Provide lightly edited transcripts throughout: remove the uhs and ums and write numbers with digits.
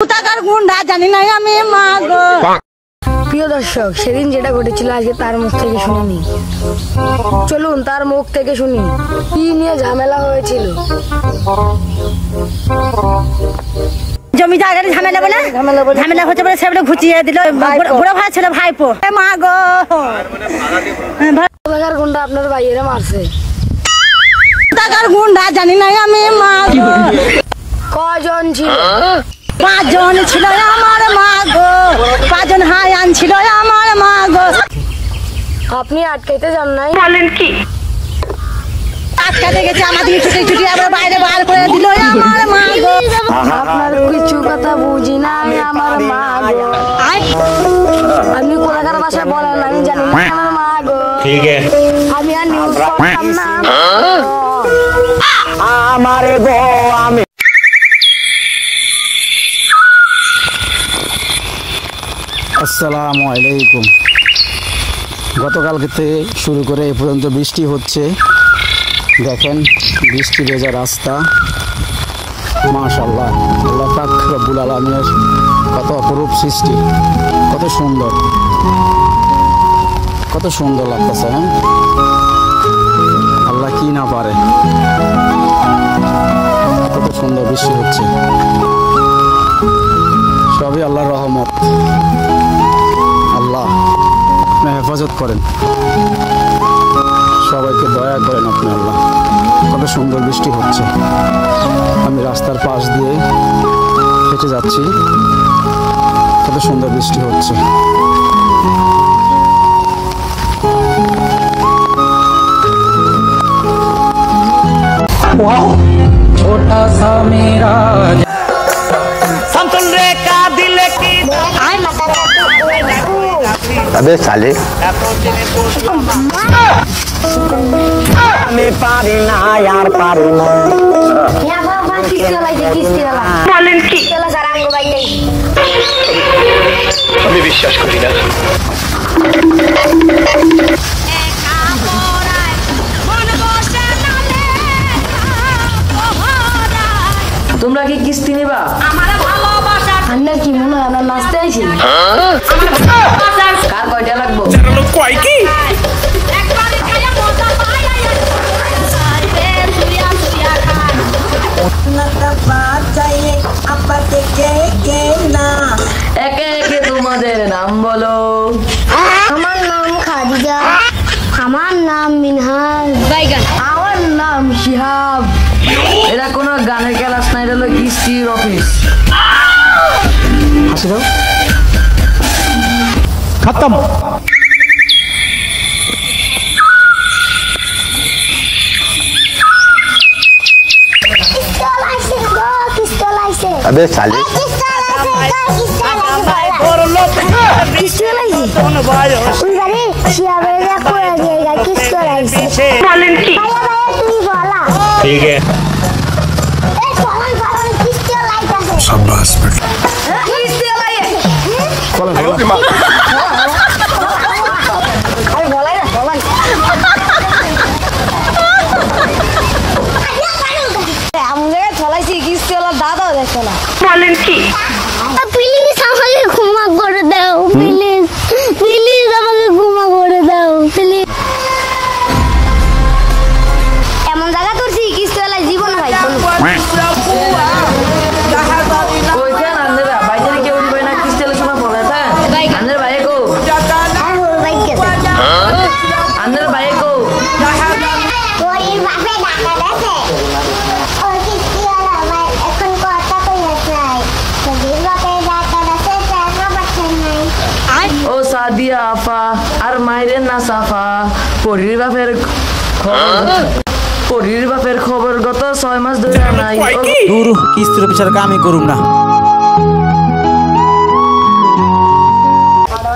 টাকার গুন্ডা জানি না আমি মা গো। প্রিয় দর্শক, সেদিন যেটা ঘটেছিল আজকে তার মুখ থেকে শুনে নি। চলুন তার মুখ থেকে শুনি কি নিয়ে ঝামেলা হয়েছিল। জমি জায়গার ঝামেলা বলে ঝামেলা হচ্ছে বলে সেগুলো ঘুচিয়ে দিল। বুড়ো ভাই ছিল ভাইপো মা গো। টাকার গুন্ডা আপনার ভাইয়েরা মারছে। টাকার গুন্ডা জানি না আমি মা গো। কজন ছিল? 5 জন ছিল আমার মা গো। 5 জন হায়ান ছিল আমার মা গো। আপনি আটকাইতে যান নাই? বলেন কি? আটকাতে গেছে আমাদের ছুটি ছুটি আবার বাইরে বার করে দিল আমার মা গো। আপনার কিছু কথা বুঝি না আমার মা গো। আপনি কোলাকার ভাষা বলেন আমি জানি না আমার মা গো। ঠিক আছে আমি আর নিউজ পড়তাম না আমার গো। আমি আসসালামু আলাইকুম। গতকালকে থেকে শুরু করে এ পর্যন্ত বৃষ্টি হচ্ছে। দেখেন বৃষ্টি ভেজা রাস্তা। মাশাআল্লাহ, আল্লাহ পাক রব্বুল আলামিনের কত অপরূপ সৃষ্টি, কত সুন্দর, কত সুন্দর লাগতেছে। হ্যাঁ, আল্লাহ কি না পারে। কত সুন্দর বৃষ্টি হচ্ছে, সবই আল্লাহর রহমত। আল্লাহ আপনি হেফাজত করেন, সবাইকে দয়া করেন আপনি আল্লাহ। কত সুন্দর বৃষ্টি হচ্ছে। আমি রাস্তার পাশ দিয়ে হেঁটে যাচ্ছি, কত সুন্দর বৃষ্টি হচ্ছে। छोटा सा मेरा संतुल रे का दिल की अबे साले मैं पारी ना यार पारी ना বলেন কি? আমি বিশ্বাস করি না। তোমরা কি কিস্তি নিবা? আপনার কি মনে হয় আমরা নাচতে আইছি? কার কয়টা লাগবো? কয় কি একে একে তোমাদের নাম বলো। আমার নাম খাদিজা, আমার নাম মিনহাজ, আমার নাম শিহাব। এটা কোনো গানের ক্লাস না, এটা হলো কিস্তির অফিস। হাসি দাও। खत्म अबे साले বলেন কি? ठीक है शाबाश बेटा বলেন কি? প্লিজ আমাকে ক্ষমা করে দাও, প্লিজ প্লিজ আমাকে ক্ষমা করে দাও প্লিজ। এমন জায়গা করছি কিস্তিওয়ালা জীবন ভাই কইছেন আন্দেরা বাইরে কেউ দিবে না কিস্তির সময় বলে তা আন্দের ভাই কো আন্দের ভাই কো ও সাদিয়া আফা আর মাইরের না সাফা। পরির বাপের খবর গত 6 মাস ধরে নাই। দূর কিস্তির অফিসার কামই করুম না।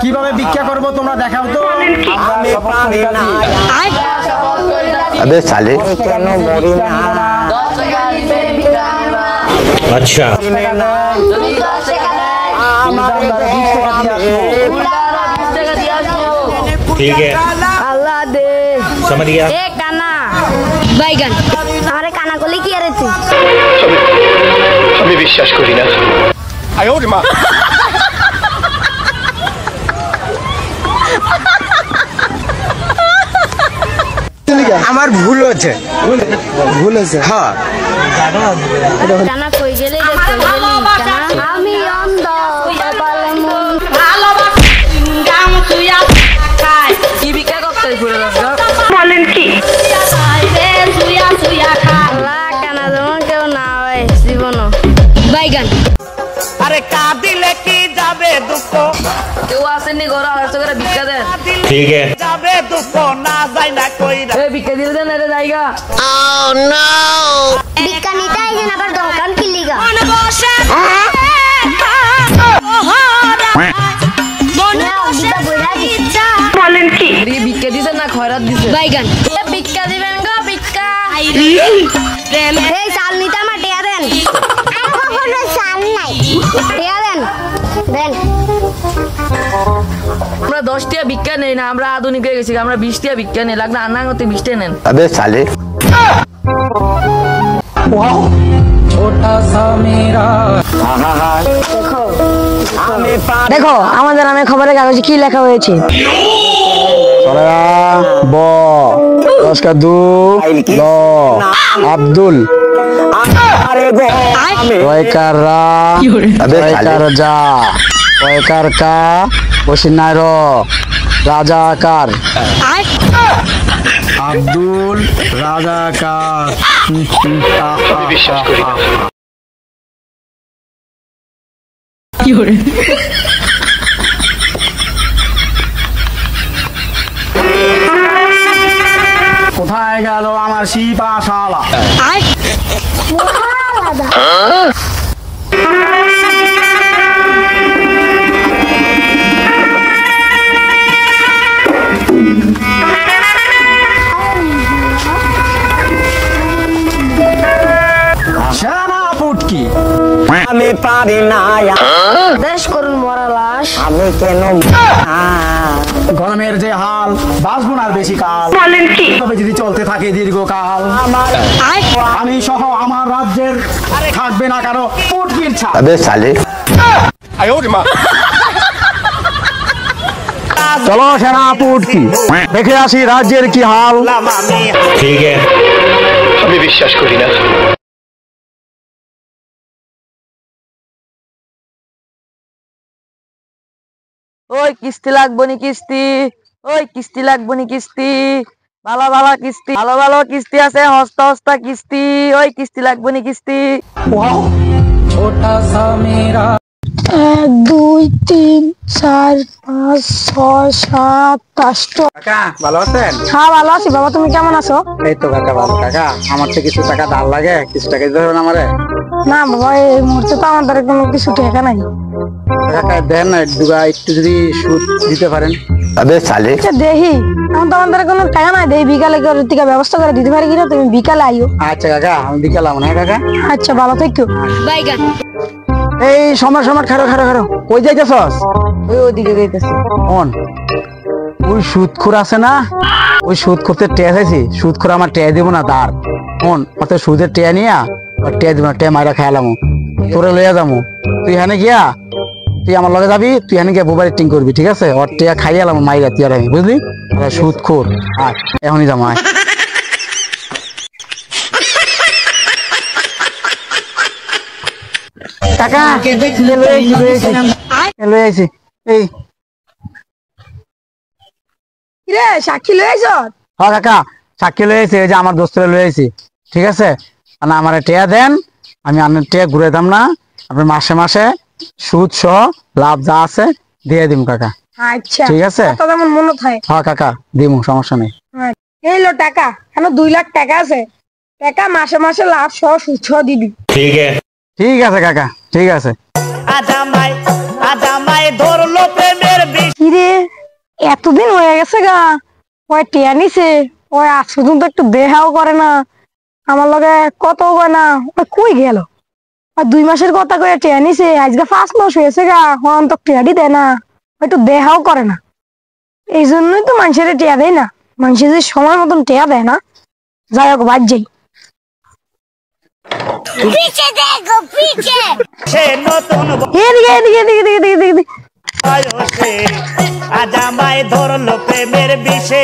কিভাবে ভিক্ষা করবো তোমরা দেখাও তো। अबे साले अच्छा ठीक है আল্লাহ দে समझ गया এ কানা বাইগান আমারে কানা করলে কি আর আমি বিশ্বাস করি না। আমার ভুল হচ্ছে হ্যাঁ জানা কই গেলে আমি অন্ধ কপালে মন কি ভিক্ষা করতে প্রিয় দর্শক? আল্লাহ কানা যেমন কেউ না হয় জীবনও বাইগান। আরে কাঁদিলে কি যাবে দুঃখ, কেউ আসেননি ঘরে হয়তো করে ভিক্ষা দেন। ठीक है যাবে দুঃখ না যাই না কইরা। এই ভিক্ষা দিলে দেন এর জায়গা। বিজ্ঞানীটা এই যে আবার দোকান কিলিগা এই ভিক্ষা দিছে না খয়রাত দিছে? বাইগান। ভিক্ষা দিবেন গো ভিক্ষা। এই চাল নিতে আমার টিয়া দেন। কোনো চাল নাই, টিয়া দেন দেন। আমরা 10 টাকা ভিক্ষা নেই না, আমরা আধুনিক হয়ে গেছি, আমরা 20 টাকা ভিক্ষা নেই, লাগলে আন্না করতে 20 টাকা নেন। अबे साले দেখো আমাদের নামে খবরের কাগজে কি লেখা হয়েছে। ব দশকা দু ল আব্দুল ওয়াইকার রা अबे ওয়াইকার साले যা ওয়াইকার কা বসিনার রাজাকার আব্দুল রাজাকার বিশ্বাস করি না কোথায় গেল আমার শিপাশালা সেনা পুটকি আমি পারি না দেশ করুন মরা লাশ। আমি কেন গরমের যে হাল বাঁচবো না আর বেশি কাল তবে যদি চলতে থাকে দীর্ঘকাল আমি সহ আমার রাজ্যের থাকবে না কারো পুটকির ছাপ अबे साले চলো সেনা পুটকি দেখে আসি রাজ্যের কি হাল ठीक है আমি বিশ্বাস করি না ওই কিস্তি লাগবো নি কিস্তি, ওই কিস্তি লাগবো নি কিস্তি, ভালো ভালো কিস্তি, ভালো ভালো কিস্তি আছে, হস্তা হস্তা কিস্তি, ওই কিস্তি লাগবো নি কিস্তি। 1 2 3 4 5 6 7 8 কাকা ভালো আছেন? হ্যাঁ ভালো আছি বাবা, তুমি কেমন আছো? এই তো কাকা ভালো। কাকা আমার তো কিছু টাকা ধার লাগে, কিছু টাকা দিতে হবে না আমারে? না বাবা এই মুহূর্তে তো আমাদের কোনো কিছু টাকা নাই। কাকা দেন না দুগা একটু যদি সুদ দিতে পারেন। अबे साले আচ্ছা দেখি, এখন তো আমাদের কোনো টাকা নাই, দেখি বিকালে করে থেকে ব্যবস্থা করে দিতে পারি কিনা, তুমি বিকালে আইও। আচ্ছা কাকা আমি বিকেল আমন। হ্যাঁ কাকা আচ্ছা ভালো থেকো। বাইগান। এই সময় সময় খারো খারো খারো কই যাইতেছস? ওই ওদিকে যাইতেছি। অন ওই সুদখোর আছে না, ওই সুদখোরতে টেয়া চাইছি, সুদখোর আমার টেয়া দিব না তার অন অত সুদের টেয়া নিয়া টেয়া দিব না, টেয়া মাইরা খাইলাম তোরে লইয়া যাবো। তুই হানে গিয়া তুই আমার লগে যাবি, তুই হানে গিয়া বোবার টিং করবি, ঠিক আছে? ওর টেয়া খাইয়ালাম মাইরা তুই আর আমি, বুঝলি? সুদখোর আয় এখনই যাবো আয়। কাকা লই আইছি এই রে সাক্ষী লই আইছ? হ্যাঁ কাকা সাক্ষী লই আইছি, এই যে আমার দোস্তরে লই আইছি, ঠিক আছে? না আমার টেয়া দেন, আমি আপনার টেয়া ঘুরে দাম না, আপনি মাসে মাসে সুদ সহ লাভ যা আছে দিয়ে দিম কাকা, আচ্ছা ঠিক আছে? তো তেমন মনে থাকে। হ্যাঁ কাকা দিমু, সমস্যা নেই। এই লো টাকা, কেন 2 লাখ টাকা আছে, টাকা মাসে মাসে লাভ সহ সুদ সহ দিবি। ठीक है ঠিক আছে কাকা ঠিক আছে। আজামাই ধরলো প্রেমের বিষ। কিরে এতদিন হয়ে গেছে গা, ওই টিয়া নিছে, ওই আজ পর্যন্ত একটু দেহাও করে না, আমার লগে কত কয় না, ওই কই গেল? আর 2 মাসের কথা কয়ে টিয়া নিছে, আজকে 5 মাস হয়েছে গা, হন তো টিয়াডি দেয় না, একটু দেহাও করে না। এই জন্যই তো মানুষের টিয়া দেয় না, মানুষের যে সময় মতন টিয়া দেয় না। যাই হোক বাদ যাই। पीछे देखो पीछे সে নতুন এদিকে এদিকে এদিকে এদিকে এদিকে এদিকে বয়সে আজ আমায় ধরলো প্রেমের বিষে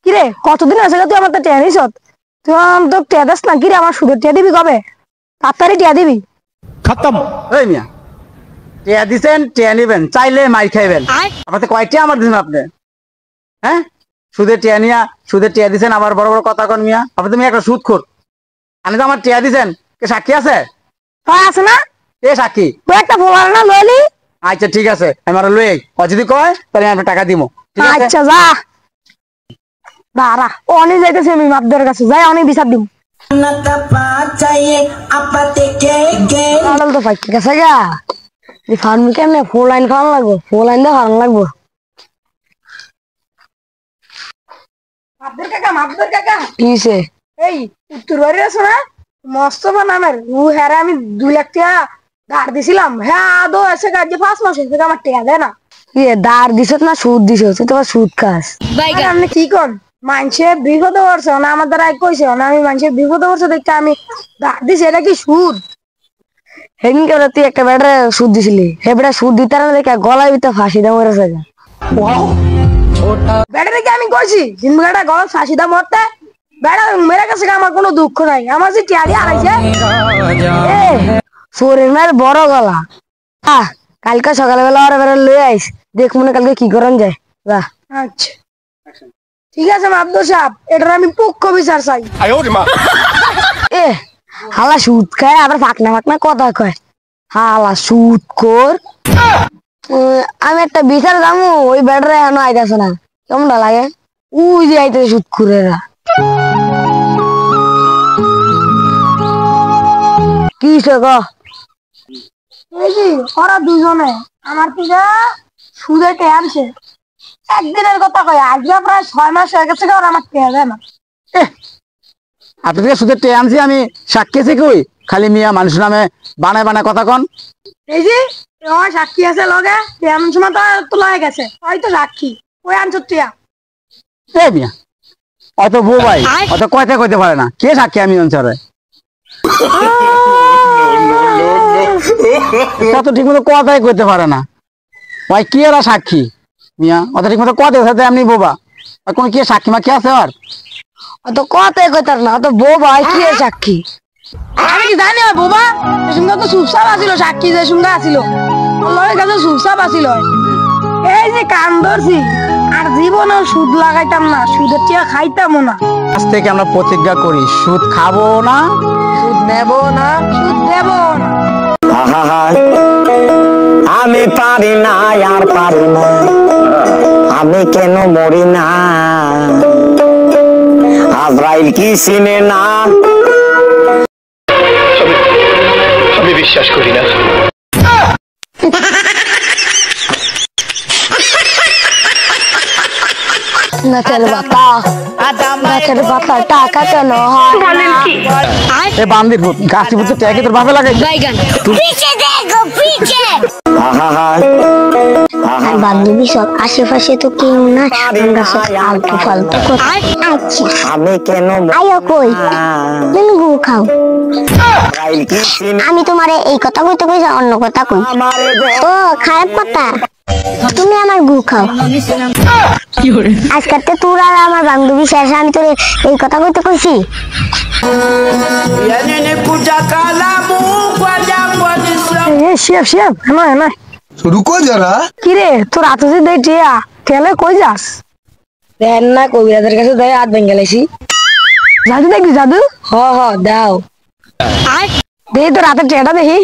কিরে কতদিন আছে তুই আমার তো টিয়া নিস তুই তো টিয়া দিস না কিরে আমার সুদের টিয়া দিবি কবে তাড়াতাড়ি টিয়া দিবি এই মিয়া টিয়া দিছেন টিয়া নিবেন চাইলে মাই খাইবেন আপনার কয়টা আমার দিন আপনি হ্যাঁ সুদের টিয়া নিয়া সুদের টিয়া দিছেন আবার বড় বড় কথা কন মিয়া আপনি তুমি একটা সুদ খোর আমি তো আমার টিয়া দিছেন কে সাক্ষী আছে হয় আছে না কে সাক্ষী তুই একটা ফোলার না লইলি আচ্ছা ঠিক আছে আমি আর লই ও যদি কয় তাহলে আমি আপনার টাকা দিব ঠিক আছে আচ্ছা যা দাঁড়া অনেক যাইতেছে আমি মাপদের কাছে যাই অনেক বিচার দিব তো পাই ঠিক আছে গা এই ফার্ম কেমনে ফোর লাইন খাওয়ান লাগবো ফোর লাইন দিয়ে খাওয়ান লাগবো মাপদের কাকা কিসে এই উত্তর বাড়ি আছে না মস্তফা নামের ও হ্যাঁ আমি 2 লাখ টাকা ধার দিছিলাম হ্যাঁ আদৌ এসে কাজে 5 মাস হয়েছে আমার টাকা দেয় না ধার দিছ না সুদ দিছ তোমার সুদ খাস আপনি কি কর মানুষে বিপদে পড়ছে না আমার দ্বারা কইছে না আমি মানুষের বিপদে পড়ছে দেখতে আমি ধার দিছি এটা কি সুদ সেদিন কে তুই একটা বেটারে সুদ দিছিলি হে বেটা সুদ দিতে না দেখে গলায় ভিতরে ফাঁসি দাম মরেছে বেটারে কি আমি কইছি বেটা গলা ফাঁসি দাম মরতে বেটা মেরে গেছে আমার কোনো দুঃখ নাই আমার যে টিয়ারি হারাইছে শরীর মেয়ের বড় গলা কালকে সকালবেলা ওরা বেড়া লয়ে আইস দেখ মনে কালকে কি করান যায় যা আচ্ছা ঠিক আছে মাবদুর সাহেব এটার আমি পক্ষ বিচার চাই এ হালা সুদ খায় আবার ফাঁকনা ফাঁকনা কথা কয় হালা সুদ কর আমি একটা বিচার যাবো ওই বেটারে এখনো আইতাছে না কেমনটা লাগে উই যে আইতেছে সুদ খুরেরা কি ওরা দুজনে আমার থেকে সুদে টেয়া আনছে একদিনের কথা কয় আজকে প্রায় 6 মাস হয়ে গেছে ওরা আমার টেয়া দেয় না আপনি থেকে সুদের টেয়া আনছি আমি সাক্ষী আছে কই খালি মিয়া মানুষ নামে বানায় বানায় কথা কন এই যে ওই সাক্ষী আছে লগে এমন সময় তো লয়ে গেছে হয়তো সাক্ষী ওই আনছ টিয়া এই মিয়া অত বউ ভাই অত কয়টা কইতে পারে না কে সাক্ষী আমি অঞ্চলে কত ঠিক মতো কথাই কইতে পারে না ভাই কি এরা সাক্ষী মিয়া অত ঠিক মতো কথা সাথে এমনি বোবা আর কোন কি সাক্ষী মা কি আছে আর অত কথাই কইতার না অত বউ ভাই কি সাক্ষী আমি কি জানি ওই বোবা এই সঙ্গে তো সুপসাপ আছিল সাক্ষী যে সঙ্গে আছিল লয় কাছে সুপসাপ আছিল এই যে কান ধরছি আর জীবনে সুদ লাগাইতাম না সুদের টিয়া খাইতাম না আজ থেকে আমরা প্রতিজ্ঞা করি সুদ খাবো না সুদ নেব না সুদ দেব না আমি পারি না আর পারি না আমি কেন মরি না আজরাইল কি চিনে না আমি বিশ্বাস করি না নাচের বাতা নাচের বাতা টাকা কেন হয় এ বান্দির ভূত গাছি ভূত ট্যাগে তোর ভাবে লাগাই पीछे देखो पीछे আর বান্ধবী সব আশেপাশে তো কেউ না আমরা সব আলতু ফালতু কথা আচ্ছা আমি কেন আয়ো কই তুমি গু খাও আজরাইল কি চিনে আমি তোমারে এই কথা কইতে কইছি অন্য কথা কই ও খারাপ কথা তুমি আমার গু খাও আজকে তোর আর আমার বান্ধবী শেষ আমি তোর এই কথা কইতে কইছি শিয়াব শিয়াব না না रुको जरा কিরে তোর হাতে যে দেই টিয়া তেলে কই যাস দেন না কবিরাজের কাছে যাই হাত ভেঙে গেলেছি জাদু দেখবি জাদু হ হ দাও দে তোর হাতে টিয়াটা দেখি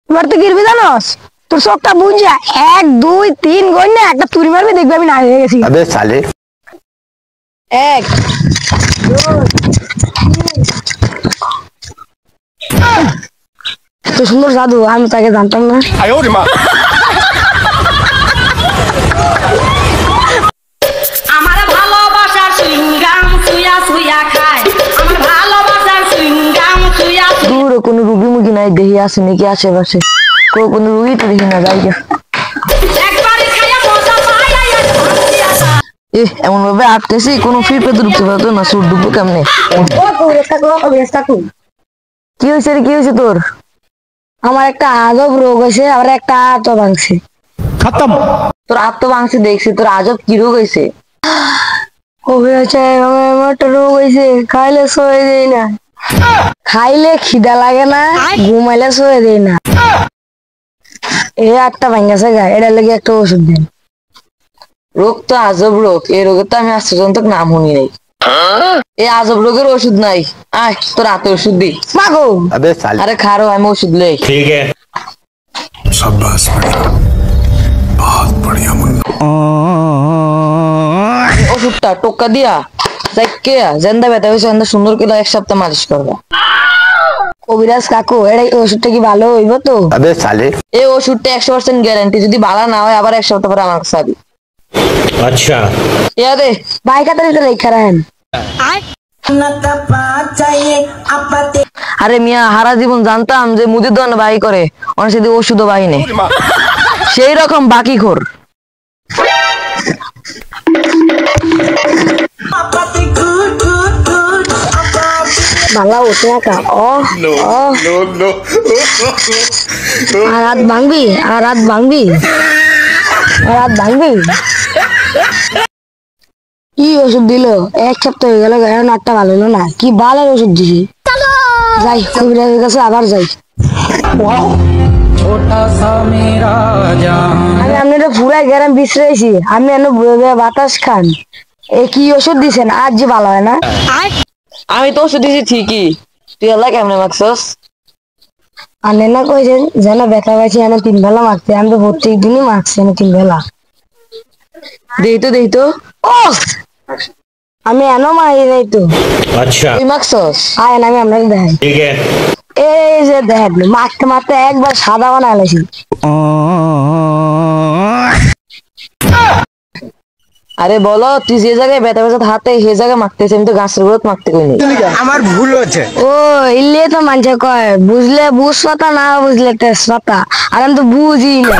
এবার তো গিরবি জানোস তোর চোখটা বুঝা 1 2 3 গই না একটা তুড়ি মারবি দেখবি আমি না হয়ে গেছি अबे साले 1 2 তো সুন্দর জাদু আমি তাকে জানতাম না আমার ভালোবাসার সুইংগাম সুয়া সুয়া খায় আমার ভালোবাসার সুইংগাম সুয়া দূরে কোনো রুগী মুগি নাই দেখি আছে নাকি আশেপাশে কোনো রুগী তো দেখি না যাই গা একবারে খাইয়া মজা পাই এমন ভাবে আটকেছি কোনো ফিরপে ঢুকতে পারতো না সুর ডুববো কেমনে কি হয়েছে রে, কি হয়েছে তোর? আমার একটা আজব রোগ হয়েছে, আবার একটা হাত ভাঙছে। তোর হাত তো ভাঙছে দেখছি, তোর আজব কি রোগ হয়েছে? কবি হচ্ছে আমার একটা রোগ হয়েছে, খাইলে সয়ে দেয় না, খাইলে খিদা লাগে না, ঘুমাইলে সয়ে দেয় না। এই একটা ভাঙছে গা, এটা লেগে একটা ওষুধ দেন। রোগ তো আজব রোগ, এই রোগের তো আমি আজ পর্যন্ত নাম শুনি নাই। এই আজব রোগের ওষুধ নাই, আয় তোর হাতে ওষুধ দি। মাগো আরে খারো, আমি ওষুধ লই। ठीक है ওষুধটা টোকা দিয়া যাইকে জেন্দা ব্যথা হয়েছে, সুন্দর করে 1 সপ্তাহ মালিশ করবা। কবিরাজ কাকু, এটা ওষুধটা কি ভালো হইব তো? এই ওষুধটা 100% গ্যারান্টি, যদি ভালো না হয় আবার 1 সপ্তাহ পরে আমার কাছে আবি। अच्छा ইয়া দে বাইকা তাড়ি তো রেখা রাখেন। আরে মিয়া, হারা জীবন জানতাম যে মুদির দোকানে বাই করে, অনেক সেদিন ওষুধও বাই নেই, সেই রকম বাকি খোর। ভালো ওঠে একা। আর রাত ভাঙবি, আর রাত ভাঙবি, আর রাত ভাঙবি। কি ওষুধ দিল? 1 সপ্তাহ হয়ে গেল, এখন একটা ভালো হলো না। কি ভালো ওষুধ দিছি। যাই কবিরাজের কাছে আবার যাই। আমি আপনার পুরাই গ্রাম বিশ্রাইছি, আমি এনে বাতাস খান। এ কি ওষুধ দিছেন? আজ যে ভালো হয় না। আমি তো ওষুধ দিছি ঠিকই, তুই আল্লাহ কেমনে মাখছস? আনে না কইছেন যেন ব্যথা পাইছি, আমি 3 বেলা মাখছি। আমি তো প্রত্যেক দিনই মাখছি, আমি 3 বেলা। দেই তো ও আমি এনো মারি নাই তো। अच्छा তুই মাখছস? আয় আমি আপনাকে দেখাই। ठीक है এই যে দেখেন, মাখতে মাখতে একবার সাদা বানায় লাইছি। আরে বলো, তুই যে জায়গায় ব্যথা ব্যথা হাতে সেই জায়গায় মাখতেছিস, আমি তো গাছের গোড়াত মাখতে কইনি। ও ইলে তো মানুষে কয় বুঝলে বুঝ পাতা, না বুঝলে তেজ পাতা। আর আমি তো বুঝি না।